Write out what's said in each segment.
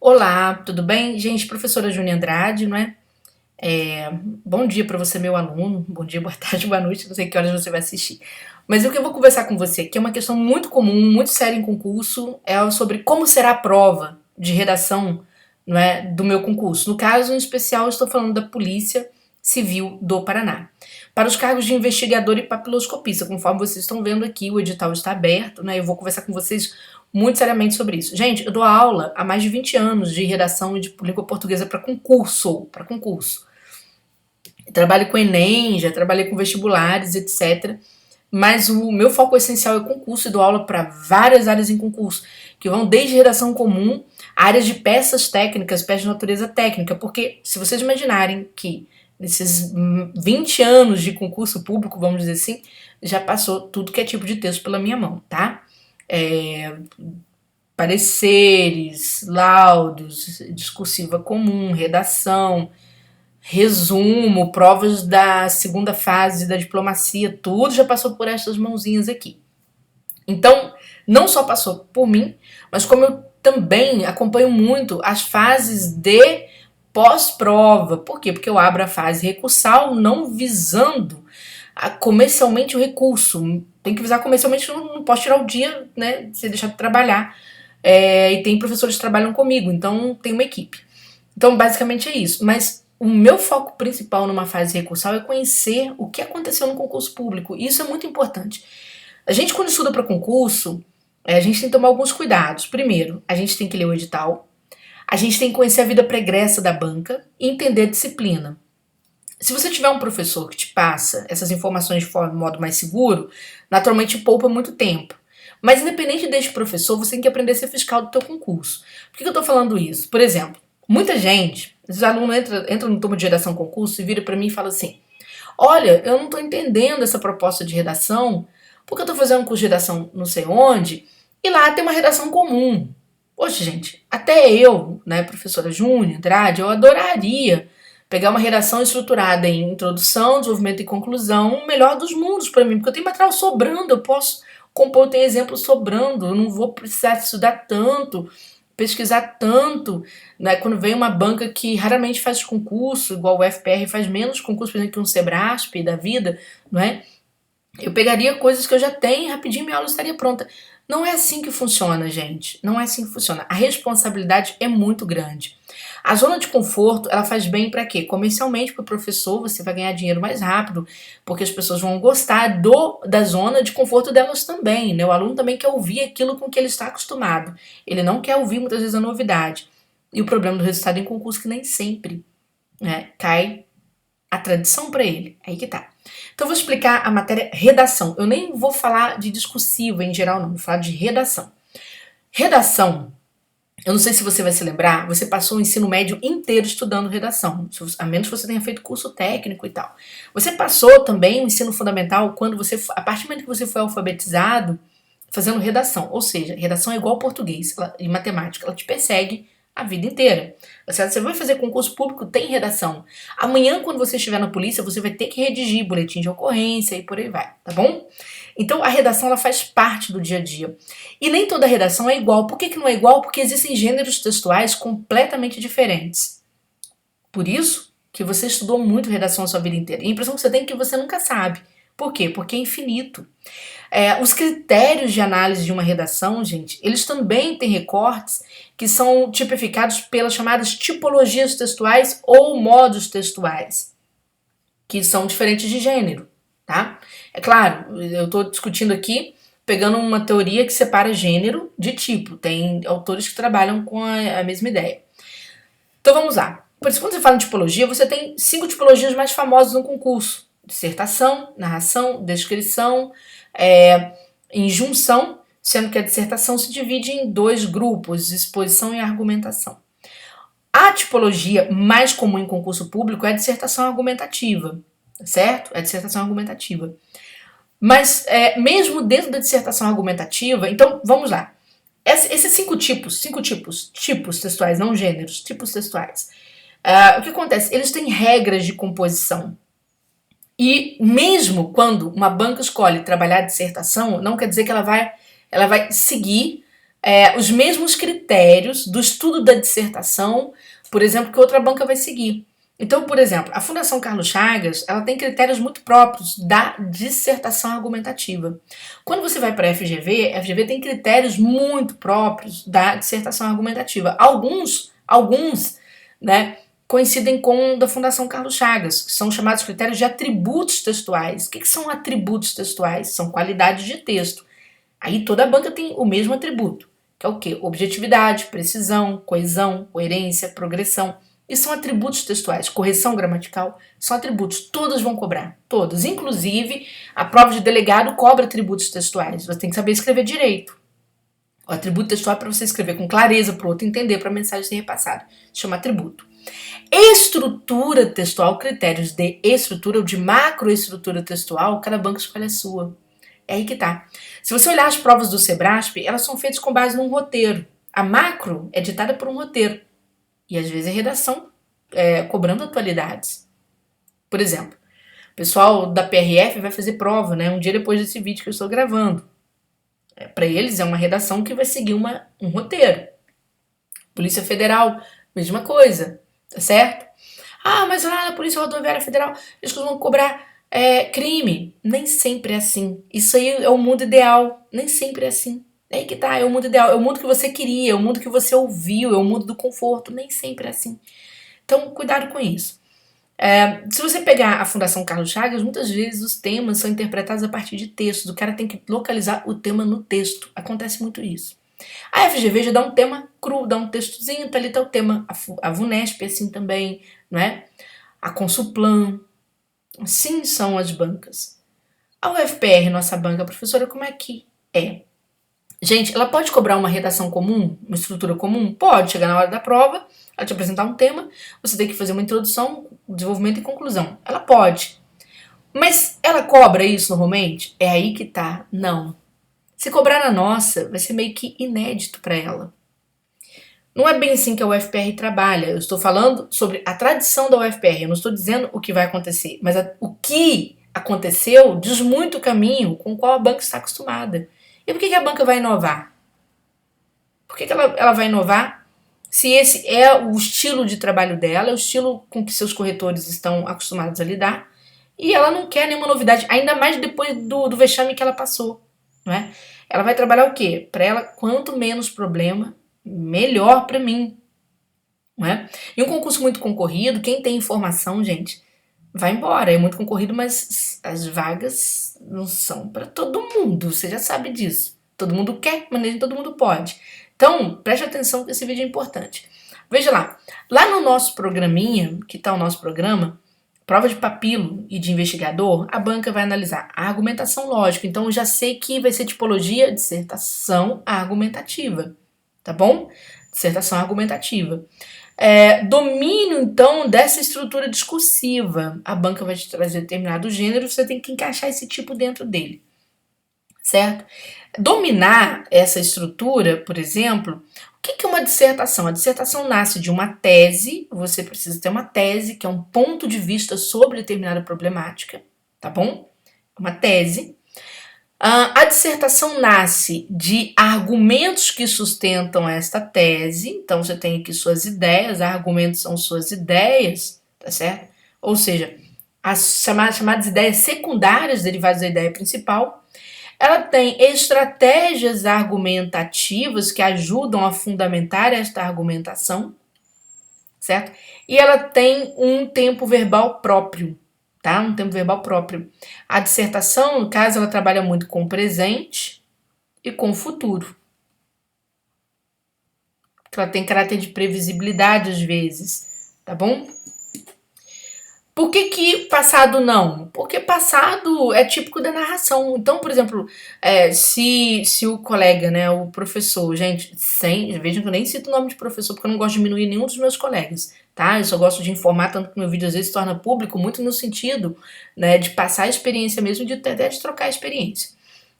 Olá, tudo bem? Gente, professora Júnia Andrade, não é? Bom dia para você, meu aluno. Bom dia, boa tarde, boa noite. Não sei que horas você vai assistir. Mas o que eu vou conversar com você, que é uma questão muito comum, muito séria em concurso, é sobre como será a prova de redação, não é, do meu concurso. No caso, em especial, eu estou falando da Polícia Civil do Paraná. Para os cargos de investigador e papiloscopista, conforme vocês estão vendo aqui, o edital está aberto, né? Eu vou conversar com vocês muito seriamente sobre isso. Gente, eu dou aula há mais de 20 anos de redação e de língua portuguesa para concurso, trabalho com Enem, já trabalhei com vestibulares, etc. Mas o meu foco essencial é concurso e dou aula para várias áreas em concurso, que vão desde redação comum, áreas de peças técnicas, peças de natureza técnica, porque se vocês imaginarem que nesses 20 anos de concurso público, vamos dizer assim, já passou tudo que é tipo de texto pela minha mão, tá? É, Pareceres, laudos, discursiva comum, redação, resumo, provas da segunda fase da diplomacia, tudo já passou por estas mãozinhas aqui. Então, não só passou por mim, mas como eu também acompanho muito as fases de pós-prova. Por quê? Porque eu abro a fase recursal não visando comercialmente o recurso. Tem que visar comercialmente, não posso tirar o dia, né, se deixar de trabalhar. E tem professores que trabalham comigo, então tem uma equipe. Então, basicamente é isso. Mas o meu foco principal numa fase recursal é conhecer o que aconteceu no concurso público. Isso é muito importante. A gente, quando estuda para concurso, a gente tem que tomar alguns cuidados. Primeiro, a gente tem que ler o edital, a gente tem que conhecer a vida pregressa da banca e entender a disciplina. Se você tiver um professor que te passa essas informações de modo mais seguro, naturalmente poupa muito tempo. Mas independente deste professor, você tem que aprender a ser fiscal do teu concurso. Por que eu estou falando isso? Por exemplo, muita gente, os alunos entram no turma de redação concurso e vira para mim e fala assim: olha, eu não estou entendendo essa proposta de redação, porque eu estou fazendo um curso de redação não sei onde, e lá tem uma redação comum. Poxa, gente, até eu, né, professora Júnior Andrade, eu adoraria pegar uma redação estruturada em introdução, desenvolvimento e conclusão, o melhor dos mundos para mim, porque eu tenho material sobrando, eu posso compor, eu tenho exemplos sobrando, eu não vou precisar estudar tanto, pesquisar tanto, né? Quando vem uma banca que raramente faz concurso, igual o FPR faz menos concurso, por exemplo, que um Sebrasp da vida, não é? Eu pegaria coisas que eu já tenho e rapidinho minha aula estaria pronta. Não é assim que funciona, gente. Não é assim que funciona. A responsabilidade é muito grande. A zona de conforto, ela faz bem para quê? Comercialmente, para o professor, você vai ganhar dinheiro mais rápido, porque as pessoas vão gostar da zona de conforto delas também, né? O aluno também quer ouvir aquilo com que ele está acostumado. Ele não quer ouvir muitas vezes a novidade. E o problema do resultado em concurso é que nem sempre, né, cai a tradição para ele. Aí que tá. Então eu vou explicar a matéria redação. Eu nem vou falar de discursiva em geral, não. Vou falar de redação. Redação, eu não sei se você vai se lembrar, você passou o ensino médio inteiro estudando redação, a menos que você tenha feito curso técnico e tal. Você passou também o ensino fundamental quando você, a partir do momento que você foi alfabetizado, fazendo redação. Ou seja, redação é igual ao português e matemática, ela te persegue a vida inteira. Você vai fazer concurso público, tem redação. Amanhã, quando você estiver na polícia, você vai ter que redigir boletim de ocorrência e por aí vai, tá bom? Então, a redação ela faz parte do dia a dia. E nem toda redação é igual. Por que não é igual? Porque existem gêneros textuais completamente diferentes. Por isso que você estudou muito redação a sua vida inteira. E a impressão que você tem é que você nunca sabe. Por quê? Porque é infinito. Os critérios de análise de uma redação, gente, eles também têm recortes que são tipificados pelas chamadas tipologias textuais ou modos textuais, que são diferentes de gênero, tá? É claro, eu estou discutindo aqui, pegando uma teoria que separa gênero de tipo. Tem autores que trabalham com a mesma ideia. Então vamos lá. Por isso, quando você fala em tipologia, você tem 5 tipologias mais famosas no concurso: dissertação, narração, descrição, injunção, sendo que a dissertação se divide em 2 grupos: exposição e argumentação. A tipologia mais comum em concurso público é a dissertação argumentativa, certo? É a dissertação argumentativa. Mas mesmo dentro da dissertação argumentativa, então vamos lá. Esses 5 tipos textuais, não gêneros, tipos textuais. O que acontece? Eles têm regras de composição. E mesmo quando uma banca escolhe trabalhar a dissertação, não quer dizer que ela vai seguir os mesmos critérios do estudo da dissertação, por exemplo, que outra banca vai seguir. Então, por exemplo, a Fundação Carlos Chagas, ela tem critérios muito próprios da dissertação argumentativa. Quando você vai para a FGV tem critérios muito próprios da dissertação argumentativa. Alguns, né, coincidem com o da Fundação Carlos Chagas, que são chamados critérios de atributos textuais. O que são atributos textuais? São qualidades de texto. Aí toda banca tem o mesmo atributo, que é o quê? Objetividade, precisão, coesão, coerência, progressão. E são atributos textuais. Correção gramatical são atributos. Todas vão cobrar. Todas. Inclusive, a prova de delegado cobra atributos textuais. Você tem que saber escrever direito. O atributo textual é para você escrever com clareza, para o outro entender, para a mensagem ser repassada. Se chama atributo. Estrutura textual, critérios de estrutura ou de macroestrutura textual, cada banco escolhe a sua. É aí que tá. Se você olhar as provas do Sebrasp, elas são feitas com base num roteiro. A macro é ditada por um roteiro. E às vezes é redação cobrando atualidades. Por exemplo, o pessoal da PRF vai fazer prova, né, um dia depois desse vídeo que eu estou gravando. Para eles é uma redação que vai seguir um roteiro. Polícia Federal, mesma coisa, tá certo? Ah, mas lá na Polícia Rodoviária Federal eles vão cobrar crime. Nem sempre é assim. Isso aí é o mundo ideal. Nem sempre é assim. É aí que tá, é o mundo ideal. É o mundo que você queria, é o mundo que você ouviu, é o mundo do conforto. Nem sempre é assim. Então, cuidado com isso. Se você pegar a Fundação Carlos Chagas, muitas vezes os temas são interpretados a partir de textos. O cara tem que localizar o tema no texto. Acontece muito isso. A FGV já dá um tema cru, dá um textozinho, tá ali tá o tema. A VUNESP assim também, não é? A Consulplan. Assim são as bancas. A UFPR, nossa banca, professora, como é que é? Gente, ela pode cobrar uma redação comum, uma estrutura comum? Pode, chegar na hora da prova, ela te apresentar um tema, você tem que fazer uma introdução, desenvolvimento e conclusão. Ela pode. Mas ela cobra isso normalmente? É aí que tá. Não. Se cobrar na nossa, vai ser meio que inédito para ela. Não é bem assim que a UFPR trabalha. Eu estou falando sobre a tradição da UFPR. Eu não estou dizendo o que vai acontecer, mas o que aconteceu diz muito o caminho com o qual a banca está acostumada. E por que a banca vai inovar? Por que ela vai inovar se esse é o estilo de trabalho dela, é o estilo com que seus corretores estão acostumados a lidar, e ela não quer nenhuma novidade, ainda mais depois do vexame que ela passou, não é? Ela vai trabalhar o quê? Para ela, quanto menos problema, melhor para mim, não é? E um concurso muito concorrido, quem tem informação, gente, vai embora. É muito concorrido, mas as vagas não são para todo mundo, você já sabe disso. Todo mundo quer, mas nem todo mundo pode. Então, preste atenção que esse vídeo é importante. Veja lá no nosso programinha, que está o nosso programa, prova de papilo e de investigador, a banca vai analisar a argumentação lógica. Então, eu já sei que vai ser tipologia, dissertação argumentativa, tá bom? Dissertação argumentativa. Domínio, então, dessa estrutura discursiva. A banca vai te trazer determinado gênero, você tem que encaixar esse tipo dentro dele, certo? Dominar essa estrutura, por exemplo, o que é uma dissertação? A dissertação nasce de uma tese, você precisa ter uma tese, que é um ponto de vista sobre determinada problemática, tá bom? Uma tese. A dissertação nasce de argumentos que sustentam esta tese, então você tem aqui suas ideias, argumentos são suas ideias, tá certo? Ou seja, as chamadas ideias secundárias derivadas da ideia principal. Ela tem estratégias argumentativas que ajudam a fundamentar esta argumentação, certo? E ela tem um tempo verbal próprio, tá? Um tempo verbal próprio. A dissertação, no caso, ela trabalha muito com o presente e com o futuro. Ela tem caráter de previsibilidade às vezes, tá bom? Por que passado não? Porque passado é típico da narração. Então, por exemplo, se o colega, né, o professor, gente, vejam que eu nem cito o nome de professor, porque eu não gosto de diminuir nenhum dos meus colegas, tá? Eu só gosto de informar, tanto que meu vídeo às vezes se torna público, muito no sentido, né, de passar a experiência mesmo, de até de trocar a experiência.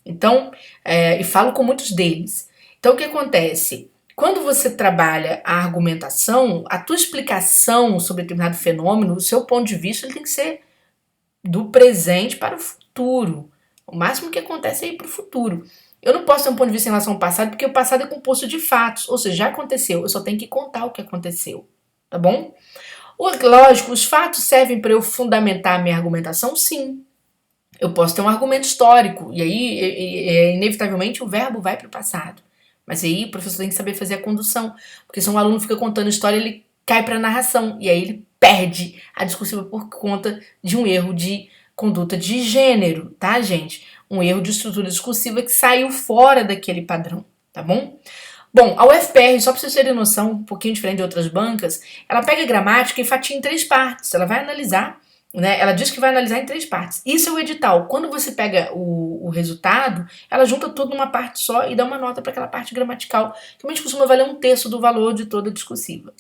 Então, e falo com muitos deles. Então, o que acontece? Quando você trabalha a argumentação, a tua explicação sobre determinado fenômeno, o seu ponto de vista ele tem que ser do presente para o futuro. O máximo que acontece é ir para o futuro. Eu não posso ter um ponto de vista em relação ao passado, porque o passado é composto de fatos, ou seja, já aconteceu, eu só tenho que contar o que aconteceu, tá bom? Lógico, os fatos servem para eu fundamentar a minha argumentação? Sim. Eu posso ter um argumento histórico, e aí, inevitavelmente, o verbo vai para o passado. Mas aí o professor tem que saber fazer a condução, porque se um aluno fica contando história, ele cai para a narração, e aí ele perde a discursiva por conta de um erro de conduta de gênero, tá, gente? Um erro de estrutura discursiva que saiu fora daquele padrão, tá bom? Bom, a UFPR, só para vocês terem noção, um pouquinho diferente de outras bancas, ela pega a gramática e fatia em 3 partes. Ela vai analisar, né? Ela diz que vai analisar em 3 partes. Isso é o edital. Quando você pega o resultado, ela junta tudo numa parte só e dá uma nota para aquela parte gramatical, que a gente costuma valer 1/3 do valor de toda a discursiva.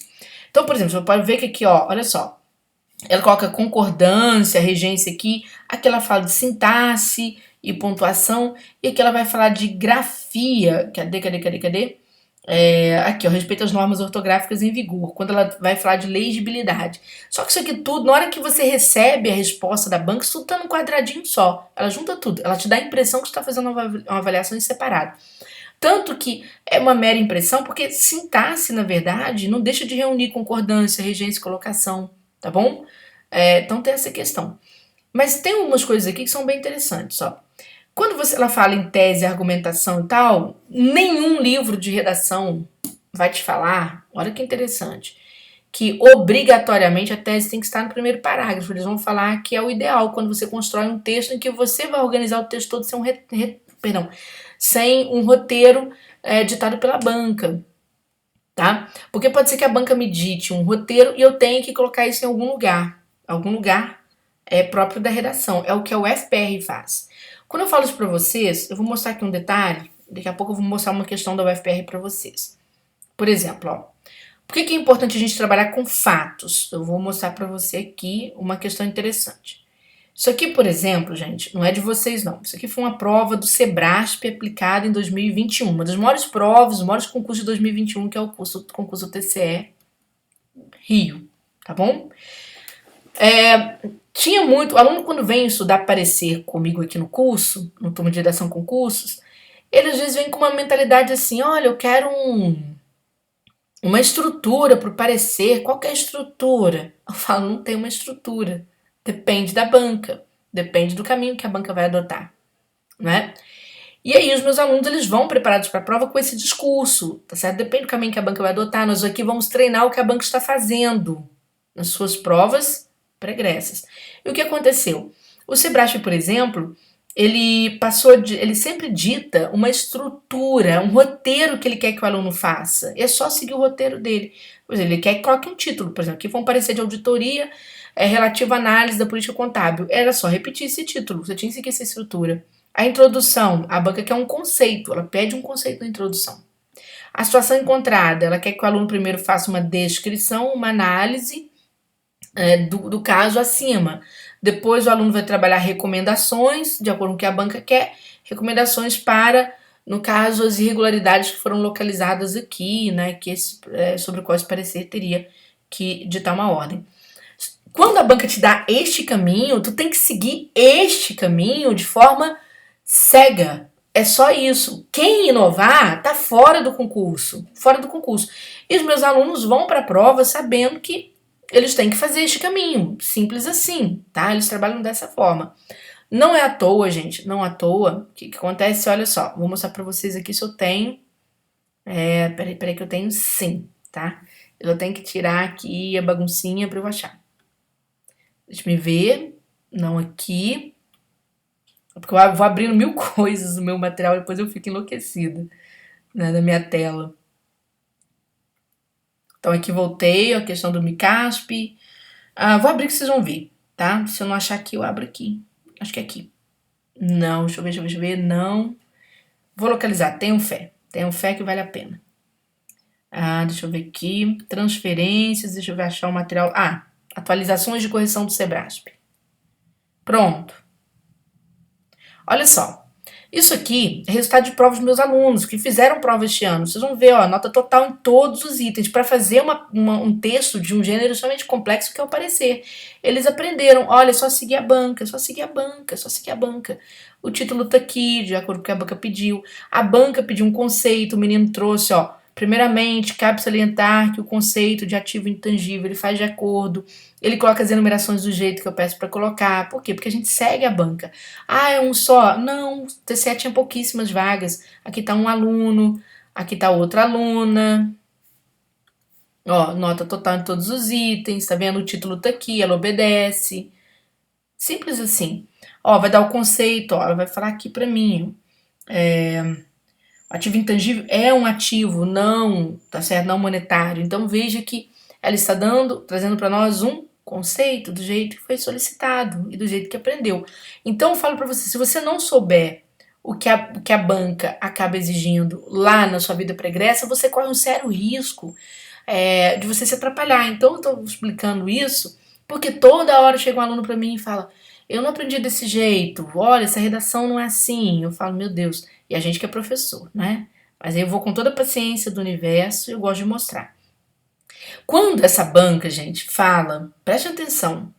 Então, por exemplo, você pode ver que aqui, ó, olha só, ela coloca concordância, regência aqui ela fala de sintaxe e pontuação, e aqui ela vai falar de grafia. Cadê? Aqui, ó, respeito às normas ortográficas em vigor, quando ela vai falar de legibilidade. Só que isso aqui tudo, na hora que você recebe a resposta da banca, isso tudo tá num quadradinho só. Ela junta tudo, ela te dá a impressão que você está fazendo uma avaliação em separado. Tanto que é uma mera impressão, porque sintaxe, na verdade, não deixa de reunir concordância, regência e colocação, tá bom? Então tem essa questão. Mas tem algumas coisas aqui que são bem interessantes, ó. Quando ela fala em tese, argumentação e tal, nenhum livro de redação vai te falar, olha que interessante, que obrigatoriamente a tese tem que estar no primeiro parágrafo. Eles vão falar que é o ideal quando você constrói um texto em que você vai organizar o texto todo sem um roteiro ditado pela banca, tá? Porque pode ser que a banca me dite um roteiro e eu tenha que colocar isso em algum lugar. Algum lugar é próprio da redação. É o que a UFPR faz. Quando eu falo isso para vocês, eu vou mostrar aqui um detalhe. Daqui a pouco eu vou mostrar uma questão da UFPR para vocês. Por exemplo, ó, por que é importante a gente trabalhar com fatos? Eu vou mostrar para você aqui uma questão interessante. Isso aqui, por exemplo, gente, não é de vocês não. Isso aqui foi uma prova do Sebrasp aplicada em 2021. Uma das maiores provas, os maiores concursos de 2021, que é o concurso TCE Rio, tá bom? Tinha muito, o aluno quando vem estudar parecer comigo aqui no curso, no turma de redação com cursos, ele às vezes vem com uma mentalidade assim, olha, eu quero uma estrutura para o parecer. Qual que é a estrutura? Eu falo, não tem uma estrutura. Depende da banca, depende do caminho que a banca vai adotar, né? E aí os meus alunos, eles vão preparados para a prova com esse discurso, tá certo? Depende do caminho que a banca vai adotar, nós aqui vamos treinar o que a banca está fazendo nas suas provas pregressas. E o que aconteceu? O Sebrasp, por exemplo, ele sempre dita uma estrutura, um roteiro que ele quer que o aluno faça. É só seguir o roteiro dele. Por exemplo, ele quer que coloque um título, por exemplo, aqui foi um parecer de auditoria relativo à análise da política contábil. Era só repetir esse título, você tinha que seguir essa estrutura. A introdução, a banca quer um conceito, ela pede um conceito na introdução. A situação encontrada, ela quer que o aluno primeiro faça uma descrição, uma análise do caso acima. Depois o aluno vai trabalhar recomendações, de acordo com o que a banca quer, recomendações para, no caso, as irregularidades que foram localizadas aqui, né, sobre o qual esse parecer teria que ditar uma ordem. Quando a banca te dá este caminho, tu tem que seguir este caminho de forma cega. É só isso. Quem inovar tá fora do concurso. Fora do concurso. E os meus alunos vão para a prova sabendo que eles têm que fazer este caminho. Simples assim, tá? Eles trabalham dessa forma. Não é à toa, gente. Não à toa. O que acontece? Olha só. Vou mostrar para vocês aqui se eu tenho. Peraí que eu tenho sim, tá? Eu tenho que tirar aqui a baguncinha para eu achar. Deixa eu ver. Não aqui. Porque eu vou abrindo 1000 coisas no meu material e depois eu fico enlouquecida, né, na minha tela. Então aqui voltei, a questão do MICASP. Vou abrir que vocês vão ver, tá? Se eu não achar aqui, eu abro aqui. Acho que é aqui. Não, deixa eu ver. Não. Vou localizar. Tenham fé que vale a pena. Deixa eu ver aqui. Transferências, deixa eu ver achar o material. Atualizações de correção do Sebrasp. Pronto. Olha só. Isso aqui é resultado de provas dos meus alunos que fizeram prova este ano. Vocês vão ver, ó, nota total em todos os itens para fazer um texto de um gênero extremamente complexo que é o parecer. Eles aprenderam, olha, é só seguir a banca, é só seguir a banca. O título tá aqui, de acordo com o que a banca pediu. A banca pediu um conceito, o menino trouxe, ó. Primeiramente, cabe salientar que o conceito de ativo intangível ele faz de acordo, ele coloca as enumerações do jeito que eu peço para colocar. Por quê? Porque a gente segue a banca. Ah, é um só? Não, o TCE tinha pouquíssimas vagas. Aqui tá um aluno, aqui tá outra aluna. Ó, nota total em todos os itens, tá vendo? O título tá aqui, ela obedece. Simples assim. Ó, vai dar o conceito, ó, ela vai falar aqui para mim. Ativo intangível é um ativo não, tá certo, não monetário. Então veja que ela está trazendo para nós um conceito do jeito que foi solicitado e do jeito que aprendeu. Então eu falo para você, se você não souber o que a banca acaba exigindo lá na sua vida pregressa, você corre um sério risco de você se atrapalhar. Então eu estou explicando isso porque toda hora chega um aluno para mim e fala: eu não aprendi desse jeito, olha, essa redação não é assim. Eu falo: meu Deus, e a gente que é professor, né? Mas aí eu vou com toda a paciência do universo e eu gosto de mostrar. Quando essa banca, gente, fala, preste atenção,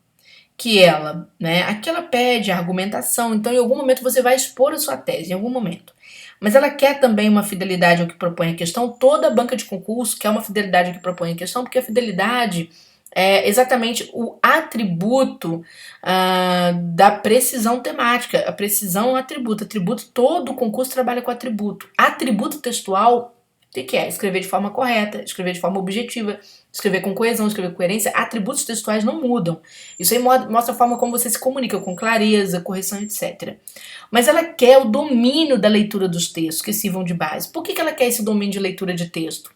que ela, né, aqui ela pede argumentação, então em algum momento você vai expor a sua tese, em algum momento. Mas ela quer também uma fidelidade ao que propõe a questão, toda banca de concurso quer uma fidelidade ao que propõe a questão, porque a fidelidade é exatamente o atributo da precisão temática. A precisão é um atributo. Atributo, todo concurso trabalha com atributo. Atributo textual, o que é? Escrever de forma correta, escrever de forma objetiva, escrever com coesão, escrever com coerência. Atributos textuais não mudam. Isso aí mostra a forma como você se comunica, com clareza, correção, etc. Mas ela quer o domínio da leitura dos textos que sirvam de base. Por que ela quer esse domínio de leitura de texto?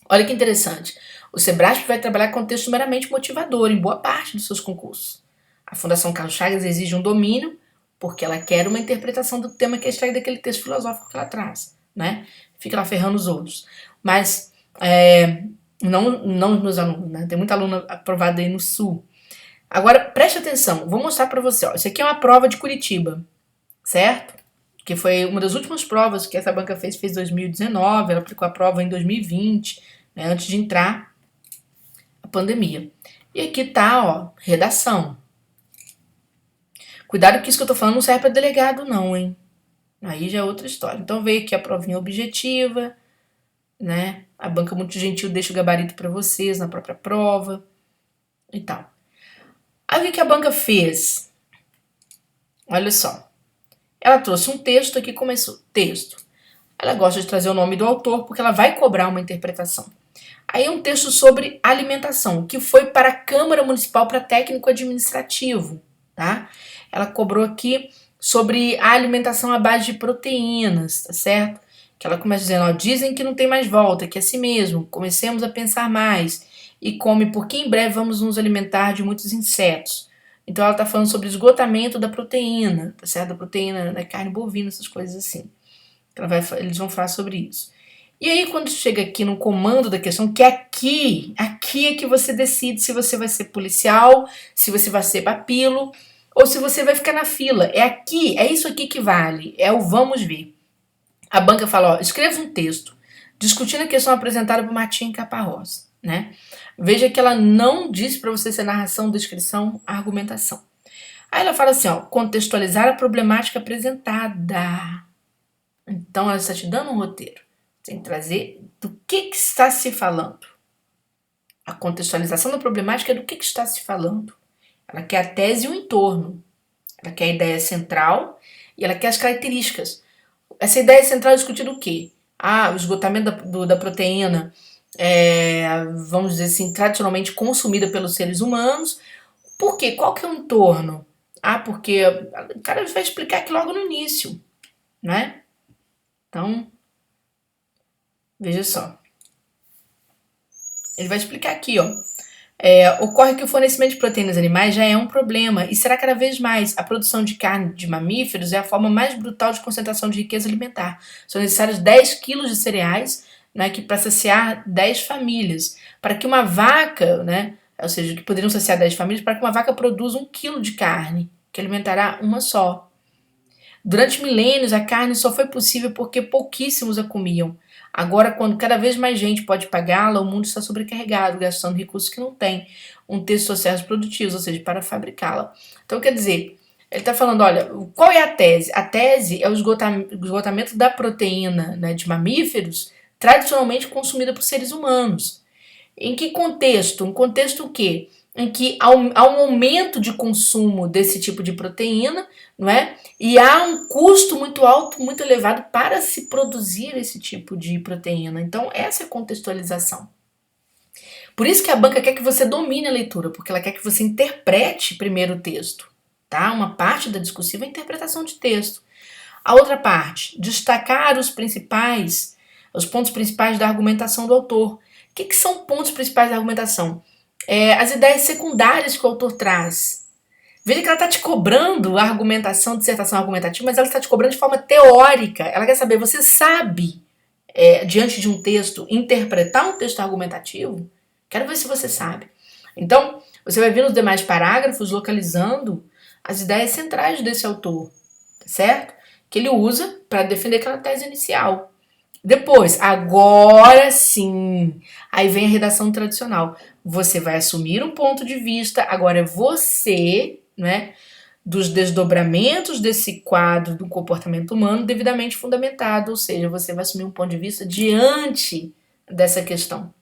Olha que interessante. O Sebrasp vai trabalhar com texto meramente motivador em boa parte dos seus concursos. A Fundação Carlos Chagas exige um domínio porque ela quer uma interpretação do tema que é extraído daquele texto filosófico que ela traz, né? Fica lá ferrando os outros. Mas não os meus alunos, né? Tem muita aluna aprovada aí no Sul. Agora, preste atenção, vou mostrar para você. Ó. Isso aqui é uma prova de Curitiba, certo? Que foi uma das últimas provas que essa banca fez em 2019, ela aplicou a prova em 2020, né, antes de entrar a pandemia. E aqui tá, ó, redação. Cuidado que isso que eu tô falando não serve para delegado não, hein? Aí já é outra história. Então veio aqui a provinha objetiva, né? A banca muito gentil deixa o gabarito para vocês na própria prova e tal. Aí o que a banca fez? Olha só. Ela trouxe um texto aqui, começou. Texto. Ela gosta de trazer o nome do autor porque ela vai cobrar uma interpretação. Aí é um texto sobre alimentação, que foi para a Câmara Municipal para Técnico Administrativo, tá? Ela cobrou aqui sobre a alimentação à base de proteínas, tá certo? Que ela começa dizendo, ó, dizem que não tem mais volta, que é assim mesmo, comecemos a pensar mais e come porque em breve vamos nos alimentar de muitos insetos. Então ela tá falando sobre esgotamento da proteína, tá certo? Da proteína da carne bovina, essas coisas assim. Eles vão falar sobre isso. E aí, quando chega aqui no comando da questão, que é aqui é que você decide se você vai ser policial, se você vai ser papilo, ou se você vai ficar na fila. É aqui, é isso aqui que vale, é o vamos ver. A banca fala, ó, escreva um texto discutindo a questão apresentada por Martim Caparrós, né? Veja que ela não disse para você se é narração, descrição, argumentação. Aí ela fala assim, ó, contextualizar a problemática apresentada. Então ela está te dando um roteiro. Tem que trazer do que está se falando. A contextualização da problemática é do que está se falando. Ela quer a tese e o entorno. Ela quer a ideia central e ela quer as características. Essa ideia central é discutir o quê? O esgotamento da proteína, vamos dizer assim, tradicionalmente consumida pelos seres humanos. Por quê? Qual que é o entorno? Porque o cara vai explicar aqui logo no início, né? Então, veja só. Ele vai explicar aqui, ó. Ocorre que o fornecimento de proteínas animais já é um problema e será cada vez mais. A produção de carne de mamíferos é a forma mais brutal de concentração de riqueza alimentar. São necessários 10 quilos de cereais, né, para saciar 10 famílias. Para que uma vaca, né, ou seja, que poderiam saciar 10 famílias, para que uma vaca produza 1 quilo de carne, que alimentará uma só. Durante milênios, a carne só foi possível porque pouquíssimos a comiam. Agora, quando cada vez mais gente pode pagá-la, o mundo está sobrecarregado, gastando recursos que não tem, um texto social produtivos, ou seja, para fabricá-la. Então, quer dizer, Ele está falando, olha, qual é a tese? A tese é o esgotamento da proteína, né, de mamíferos tradicionalmente consumida por seres humanos. Em que contexto? Um contexto o quê? Em que há um aumento de consumo desse tipo de proteína, não é? E há um custo muito alto, muito elevado para se produzir esse tipo de proteína. Então, essa é a contextualização. Por isso que a banca quer que você domine a leitura, porque ela quer que você interprete primeiro o texto. Tá? Uma parte da discursiva é a interpretação de texto. A outra parte, destacar os pontos principais da argumentação do autor. O que são pontos principais da argumentação? As ideias secundárias que o autor traz. Veja que ela está te cobrando a argumentação, dissertação argumentativa, mas ela está te cobrando de forma teórica. Ela quer saber, você sabe, diante de um texto, interpretar um texto argumentativo? Quero ver se você sabe. Então, você vai ver nos demais parágrafos localizando as ideias centrais desse autor, certo? Que ele usa para defender aquela tese inicial. Depois, agora sim, aí vem a redação tradicional. Você vai assumir um ponto de vista, agora é você, né, dos desdobramentos desse quadro do comportamento humano devidamente fundamentado, ou seja, você vai assumir um ponto de vista diante dessa questão.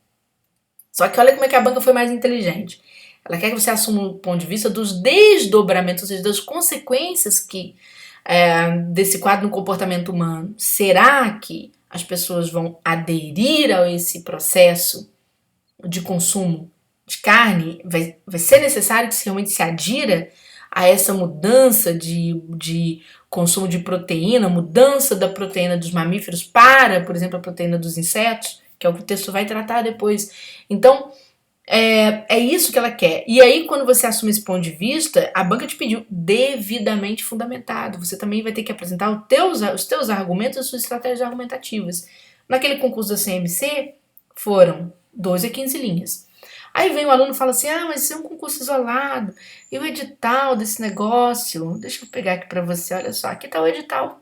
Só que olha como é que a banca foi mais inteligente. Ela quer que você assuma um ponto de vista dos desdobramentos, ou seja, das consequências que desse quadro no comportamento humano. Será que as pessoas vão aderir a esse processo de consumo de carne? Vai ser necessário que realmente se adira a essa mudança de consumo de proteína, mudança da proteína dos mamíferos para, por exemplo, a proteína dos insetos, que é o que o texto vai tratar depois. Então, é isso que ela quer. E aí, quando você assume esse ponto de vista, a banca te pediu devidamente fundamentado. Você também vai ter que apresentar os teus argumentos, as suas estratégias argumentativas. Naquele concurso da CMC, foram 12 a 15 linhas. Aí vem o aluno e fala assim, mas isso é um concurso isolado. E o edital desse negócio? Deixa eu pegar aqui para você, olha só. Aqui está o edital.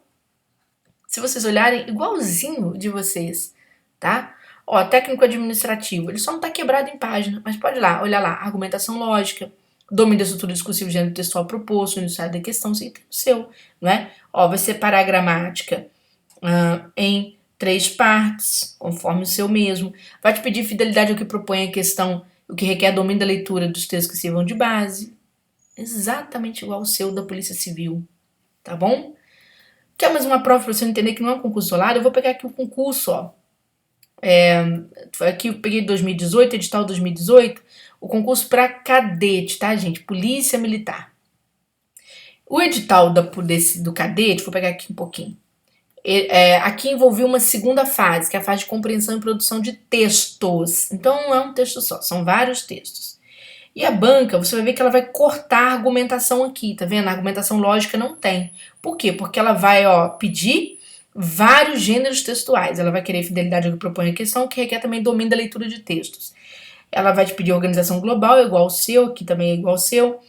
Se vocês olharem, igualzinho de vocês, tá? Ó, técnico administrativo, ele só não tá quebrado em página, mas pode ir lá, olha lá, argumentação lógica, domínio da estrutura discursiva de gênero textual proposto, enunciado da questão, você tem o seu, não é? Ó, vai separar a gramática em 3 partes, conforme o seu mesmo. Vai te pedir fidelidade ao que propõe a questão, o que requer domínio da leitura dos textos que sirvam de base. Exatamente igual ao seu da Polícia Civil, tá bom? Quer mais uma prova para você entender que não é um concurso isolado? Eu vou pegar aqui o concurso, ó. Aqui eu peguei 2018, edital 2018, o concurso para cadete, tá, gente? Polícia Militar. O edital do cadete, vou pegar aqui um pouquinho. Aqui envolveu uma segunda fase, que é a fase de compreensão e produção de textos. Então não é um texto só, são vários textos. E a banca, você vai ver que ela vai cortar a argumentação aqui, tá vendo? A argumentação lógica não tem. Por quê? Porque ela vai, pedir vários gêneros textuais. Ela vai querer fidelidade ao que propõe a questão, que requer também domínio da leitura de textos. Ela vai te pedir organização global, igual ao seu, aqui também é igual ao seu.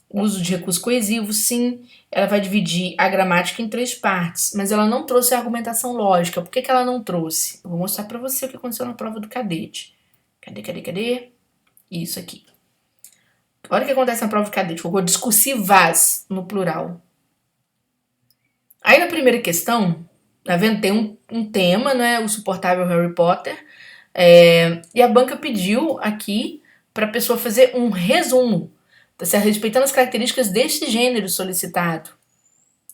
Uso de recurso coesivo, sim. Ela vai dividir a gramática em 3 partes, mas ela não trouxe a argumentação lógica. Por que ela não trouxe? Eu vou mostrar para você o que aconteceu na prova do cadete. Cadê? Isso aqui. Olha o que acontece na prova de cadete. Colocou discursivas no plural. Aí na primeira questão, tá vendo? Tem um tema, né? O suportável Harry Potter. E a banca pediu aqui para a pessoa fazer um resumo, tá certo? Respeitando as características deste gênero solicitado.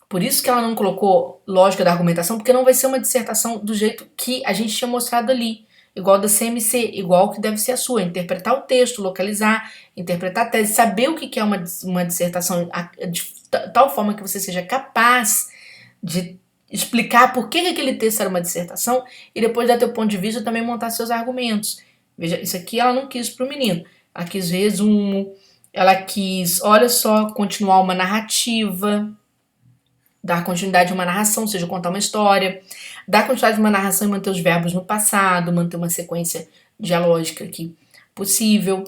Por isso que ela não colocou lógica da argumentação, porque não vai ser uma dissertação do jeito que a gente tinha mostrado ali. Igual da CMC, igual que deve ser a sua. Interpretar o texto, localizar, interpretar a tese, saber o que é uma dissertação de tal forma que você seja capaz de explicar por que aquele texto era uma dissertação e depois dar teu ponto de vista também montar seus argumentos. Veja, isso aqui ela não quis pro menino. Ela quis resumo, ela quis, olha só, continuar uma narrativa, dar continuidade a uma narração, ou seja, contar uma história, dar continuidade a uma narração e manter os verbos no passado, manter uma sequência dialógica aqui possível,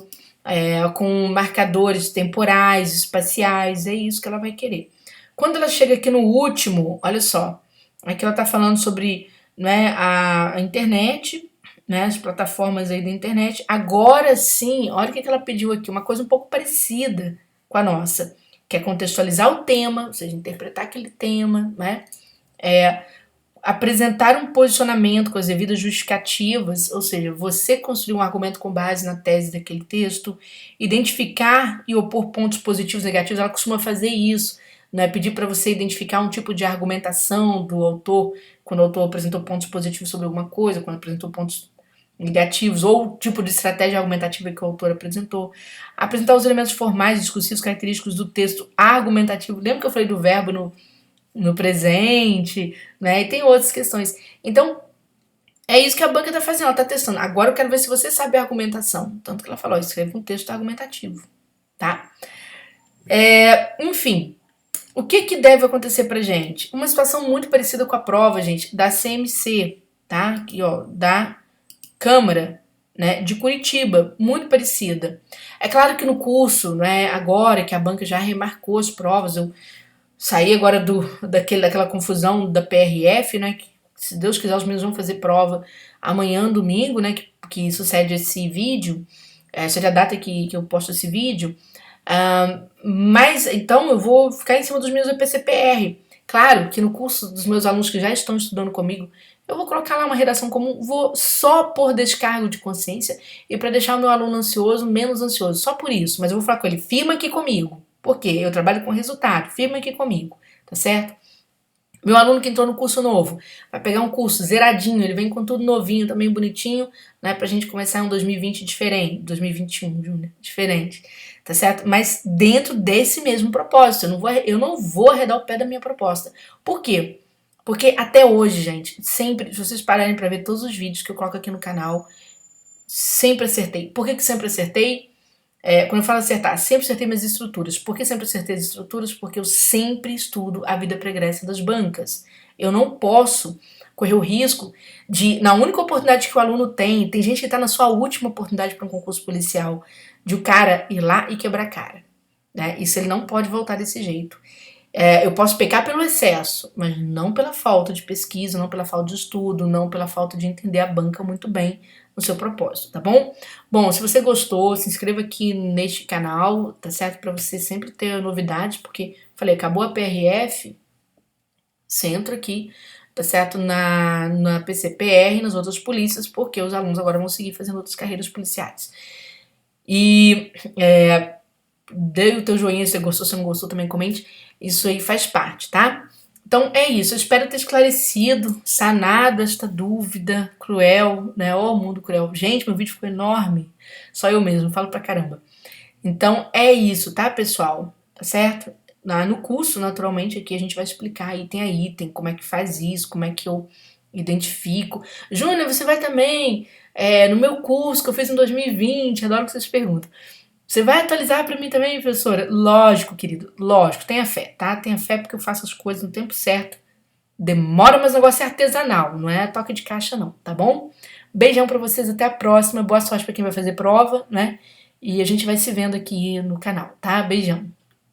com marcadores temporais, espaciais, é isso que ela vai querer. Quando ela chega aqui no último, olha só, aqui ela está falando sobre, né, a internet, né, as plataformas aí da internet. Agora sim, olha o que ela pediu aqui, uma coisa um pouco parecida com a nossa. que é contextualizar o tema, ou seja, interpretar aquele tema, né? Apresentar um posicionamento com as devidas justificativas, ou seja, você construir um argumento com base na tese daquele texto, identificar e opor pontos positivos e negativos, ela costuma fazer isso, né? Pedir para você identificar um tipo de argumentação do autor, quando o autor apresentou pontos positivos sobre alguma coisa, quando apresentou pontos negativos, ou o tipo de estratégia argumentativa que o autor apresentou. Apresentar os elementos formais, discursivos, característicos do texto argumentativo. Lembra que eu falei do verbo no presente, né? E tem outras questões. Então, é isso que a banca tá fazendo, ela tá testando. Agora eu quero ver se você sabe a argumentação. Tanto que ela falou, escreve um texto argumentativo, tá? Enfim, o que deve acontecer pra gente? Uma situação muito parecida com a prova, gente, da CMC, tá? Aqui, ó, da Câmara, né, de Curitiba, muito parecida. É claro que no curso, né, agora que a banca já remarcou as provas, eu saí agora daquela confusão da PRF, né, que, se Deus quiser os meninos vão fazer prova amanhã, domingo, né, que sucede esse vídeo, essa é a data que eu posto esse vídeo, mas então eu vou ficar em cima dos meus EPCPR. Claro que no curso dos meus alunos que já estão estudando comigo, eu vou colocar lá uma redação comum, vou só por descargo de consciência e para deixar o meu aluno ansioso menos ansioso, só por isso. Mas eu vou falar com ele, firma aqui comigo, porque eu trabalho com resultado, firma aqui comigo, tá certo? Meu aluno que entrou no curso novo, vai pegar um curso zeradinho, ele vem com tudo novinho, também bonitinho, né, pra gente começar um 2020 diferente, 2021, Júnior, diferente, tá certo? Mas dentro desse mesmo propósito, eu não vou arredar o pé da minha proposta. Por quê? Porque até hoje, gente, sempre, se vocês pararem pra ver todos os vídeos que eu coloco aqui no canal, sempre acertei. Por que sempre acertei? Quando eu falo acertar, sempre acertei minhas estruturas. Por que sempre acertei as estruturas? Porque eu sempre estudo a vida pregressa das bancas. Eu não posso correr o risco de, na única oportunidade que o aluno tem gente que está na sua última oportunidade para um concurso policial, de o cara ir lá e quebrar a cara. Né? Isso ele não pode voltar desse jeito. Eu posso pecar pelo excesso, mas não pela falta de pesquisa, não pela falta de estudo, não pela falta de entender a banca muito bem no seu propósito, tá bom? Bom, se você gostou, se inscreva aqui neste canal, tá certo? Pra você sempre ter novidades, porque, falei, acabou a PRF, você entra aqui, tá certo? Na PCPR e nas outras polícias, porque os alunos agora vão seguir fazendo outras carreiras policiais. E dê o teu joinha se você gostou, se não gostou também comente, isso aí faz parte, tá? Então é isso, eu espero ter esclarecido, sanado esta dúvida cruel, né? Ó, mundo cruel. Gente, meu vídeo ficou enorme, só eu mesmo, falo pra caramba. Então é isso, tá, pessoal? Tá certo? No curso, naturalmente, aqui a gente vai explicar item a item, como é que faz isso, como é que eu identifico. Júnior, você vai também no meu curso que eu fiz em 2020, adoro que vocês perguntam. Você vai atualizar pra mim também, professora? Lógico, querido, lógico, tenha fé, tá? Tenha fé porque eu faço as coisas no tempo certo. Demora, mas o negócio é artesanal, não é toque de caixa não, tá bom? Beijão pra vocês, até a próxima, boa sorte pra quem vai fazer prova, né? E a gente vai se vendo aqui no canal, tá? Beijão.